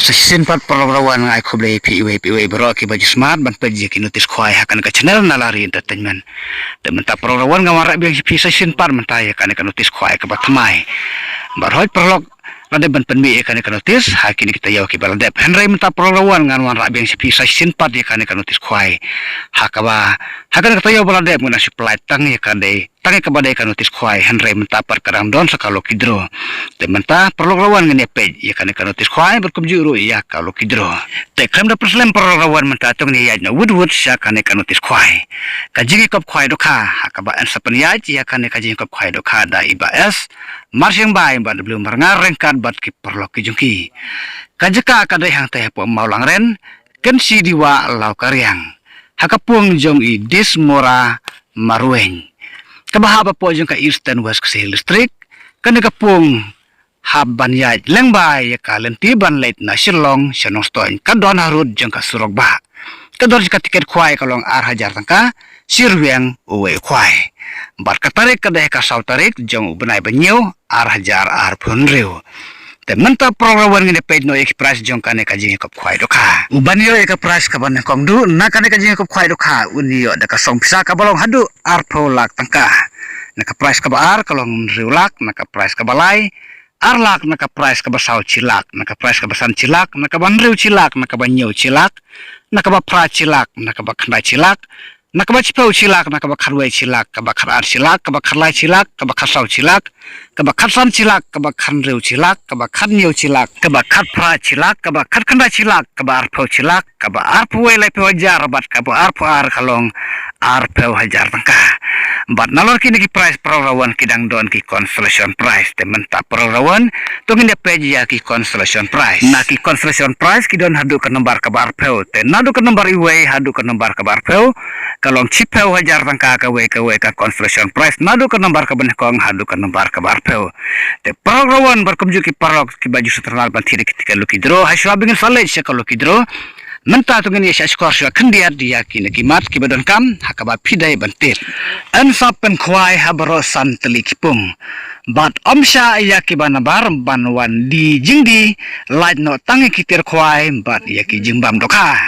Sesin pat perlawan ngai kublai PUA bro ki baju smart ban peji ki notis khwai hakan ka channel nalari entertainment de menta perlawan ngawara biang si sesin par menta ya kan notis khwai ka batmai barhoi perlok lade ban penmi kan notis hakini kita yaw ki baladep henry menta perlawan ngan ra biang si sesin par ya kan notis khwai hakaba hakan kita yaw baladep ngana supply tang ya kan de tangi kabadai kan notis khwai henry menta perkarang don sakalo kidro de menta perlawan ngene page ya kan notis khwai berkumjuru ya kalau kidro te krem da perslem perlawan menta tong ni ya woodwood sya kan notis khwai kajingi kop khwai dokha hakaba an sapanya ya kan kajingi kop khwai dokha da ibas marsyang bai ba belum marngar rengkat bat ki perlok ki jungki kajeka kadai hang teh po maulang ren ken si diwa lau karyang hakapung jong i dismora marueng kabahaba po jong ka eastern west kasi listrik kan kapung haban ya lengbai ya kalenti ban late na silong senong stoin kadon harud jong ka surogba kadon ka tiket khwai kalong ar tangka sirweng uwe khwai bar katarik kadeh ka sautarik jong benai banyo ar punriu te menta program ngene page no ek price jong kane ka jing kop khwai dokha ubanyo ek price ka ban kongdu na kane ka jing kop khwai dokha unio da ka song pisa ka balong hadu ar lak tangka na ka price ka bar kalong riulak na ka price ka balai arlak na ka price ka basau cilak na ka price ka basan cilak na ka banriu cilak na ka banyo cilak na ka ba pra cilak na ka ba khnai cilak na ka ba chipau cilak na ka ba kharwai cilak ka ba kharar cilak ka ba kharlai cilak ka ba khasau cilak ka ba kharsan cilak ka ba khanriu cilak ka ba khanyo cilak ka ba khatpra cilak ka ba khatkanda cilak ka ba arpau cilak ka ba arpu lai pe wajar bat ka ba arpu ar kalong arpau hajar tangka bat nalor kini ki price prorawan kidang don ki consolation price te menta prorawan tungin de page ya ki consolation price na ki consolation price ki don hadu ka nombar ka ba arpau te nadu ka nombar iwe hadu ka nombar ka ba arpau kalong chipau hajar tangka ka we ka consolation price nadu ka nombar ka benekong hadu ka nombar ka ba arpau te prorawan berkumju ki parok ki baju sutranal ban thiri ketika lukidro haswa bingin salaj se ka lukidro menta tungin ya skor sya khendiar dia ki mat ki badon kam hakaba phidai bantir an sapen khwai habro santli kipung bat omsha ya ki banabar banwan di jingdi light no tangi kitir khwai bat ya ki jingbam dokha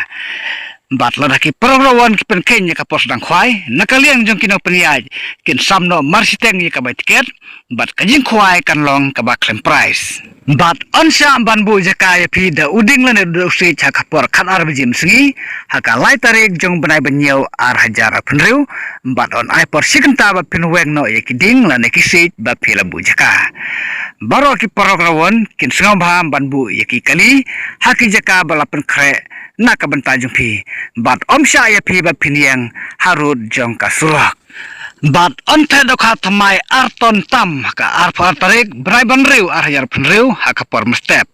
bat ladaki program ki pen kenya ka pos dang khwai nakaliang jong kino peniaj kin samno marsiteng ya ka tiket bat kajing khwai kan long ka ba claim price bat onsha banbu jaka ya phi da uding lan do se cha ka por khan ar bijim singi haka lai tarik jong banai banyo ar hajar penriu bat on ai por sikenta ba pinweng no ya ki ding lan ki se ba phila bu jaka baro ki program kin sngam bham banbu ya ki kali haki jaka bala pen khre na ka banta jong phi bat omsha ya phi ba phiniang harut jong ka surak bat onte dokha thamai arton tam ka arfar tarik brai banriu arhayar phenriu haka por mestep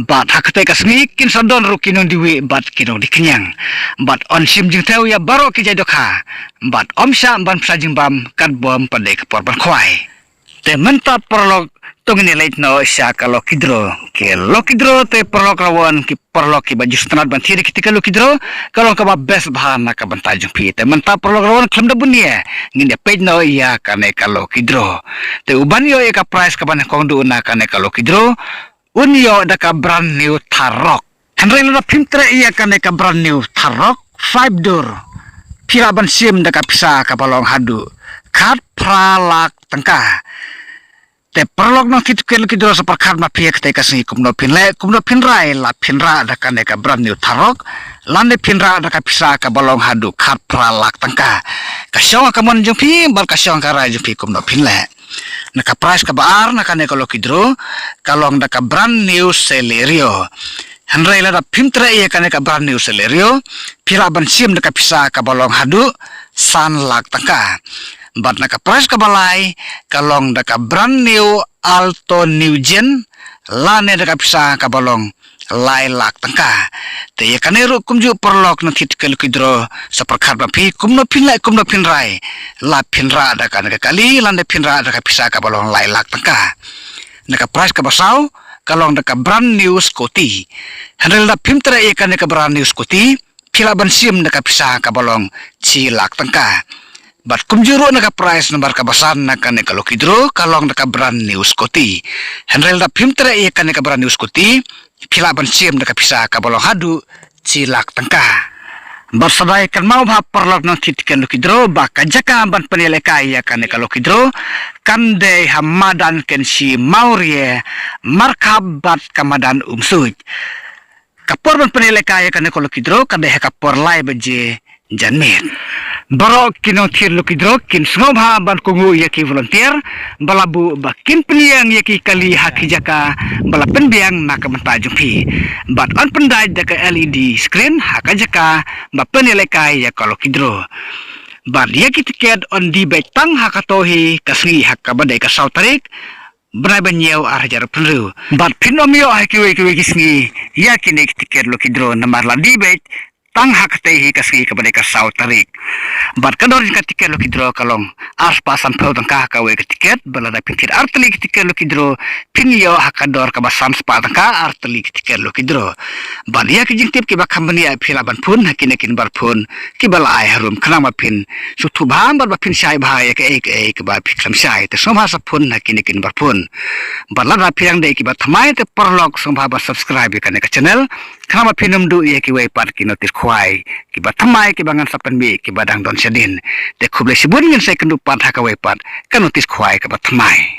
bat hakte ka sngi kin sadon rukinon diwi bat kinong diknyang bat on sim jing theu ya baro ki jai dokha bat omsha ban psajing bam kat bom pade ka por ban khwai te menta prolog tungini late no sya ka lokidro ke lokidro te prolog rawan ki perlok ki baju stanat ban thiri ketika lokidro kalong ka ba best bahana ka ban tajung phi te menta prolog rawan khlem da bunia ngin page no ya kane ka lokidro te uban yo ka price ka ban kongdu na kane ka lokidro unyo da ka brand new tharok henry na pimtre ya kane ka brand new tharok 5 door pira ban sim da ka pisa ka balong hadu khat pralak tangka te perlok no kidro seperkhat ma piek te kasih kumno pinrai la pinra da kan ka brand new tharok lande pinra da ka pisa ka balong hadu khat pralak tangka ka syong ka mon jumpi bar ka syong ka rai jumpi kumno pinle na ka price ka bar na kan ka lokidro kalong da ka brand new celerio henry la da pintra ye kan ka brand new celerio pira ban sim da ka pisa ka balong hadu san lak tangka bat naka price ka balai kalong daka brand new alto new gen lane daka pisa ka balong lai lak tangka te ya kaneru kumju perlok na thitkal kidro saparkhat ba phi kumno pinrai la pinra daka naka kali lande pinra daka pisa ka balong lai lak tangka naka price ka basau kalong daka brand new scotty handel da pimtra ya kanaka brand new scotty phila ban sim daka pisa ka balong chi lak tangka bat kumjuro naka price nomor kabasan naka neka lokidro kalong naka brand new Scotty henrel da pimtre iya kan neka brand new Scotty pila ban ciem da kapisa ka bolong hadu cilak tangka bersadai kan mau bha perlok no titken lokidro baka jaka ban penele kaya kan ka lokidro kan de hamadan ken si maurie markabat kamadan umsuj kapor ban penele kaya kan ka lokidro kan de kapor lai beje janmet Barok kino thir lokidro kin snobha ban kungu yaki volunteer balabu bakin peniang yaki kali haki jaka bala penbiang maka menta jumpi bat on pendai jaka LED screen haka jaka ba penelekai ya lokidro bat yaki tiket on di betang haka tohi kasngi haka badai ka sautarik Berai banyau arjar penru bat pinomio haki weki kisngi yaki nek tiket lokidro namar ladi bet tang hak tehi kasih kepada kasau tarik. Bat kador jika tiket lokidro kalong aspasan pau tangka kawe tiket belada pintir arteli tiket lokidro pinio hakador kabasam spa tangka arteli tiket lokidro. Bat ia kijingtip kiba company ai philaban pun hakinakin bar pun kibala ai harum kanama pin sutu bham bar pin sai bhai ke ek ba phiklam sai te somha sa pun hakinakin bar pun. Balada pirang dei kiba thamai te perlok somha ba subscribe kan ka channel kanama pinum du ye ki wei pat ki notis khwai ki ba thamai ki bangan sapan mi ki badang don sedin de khuble sibun ngin sai kendu pat ha ka wei pat kan notis khwai ka ba thamai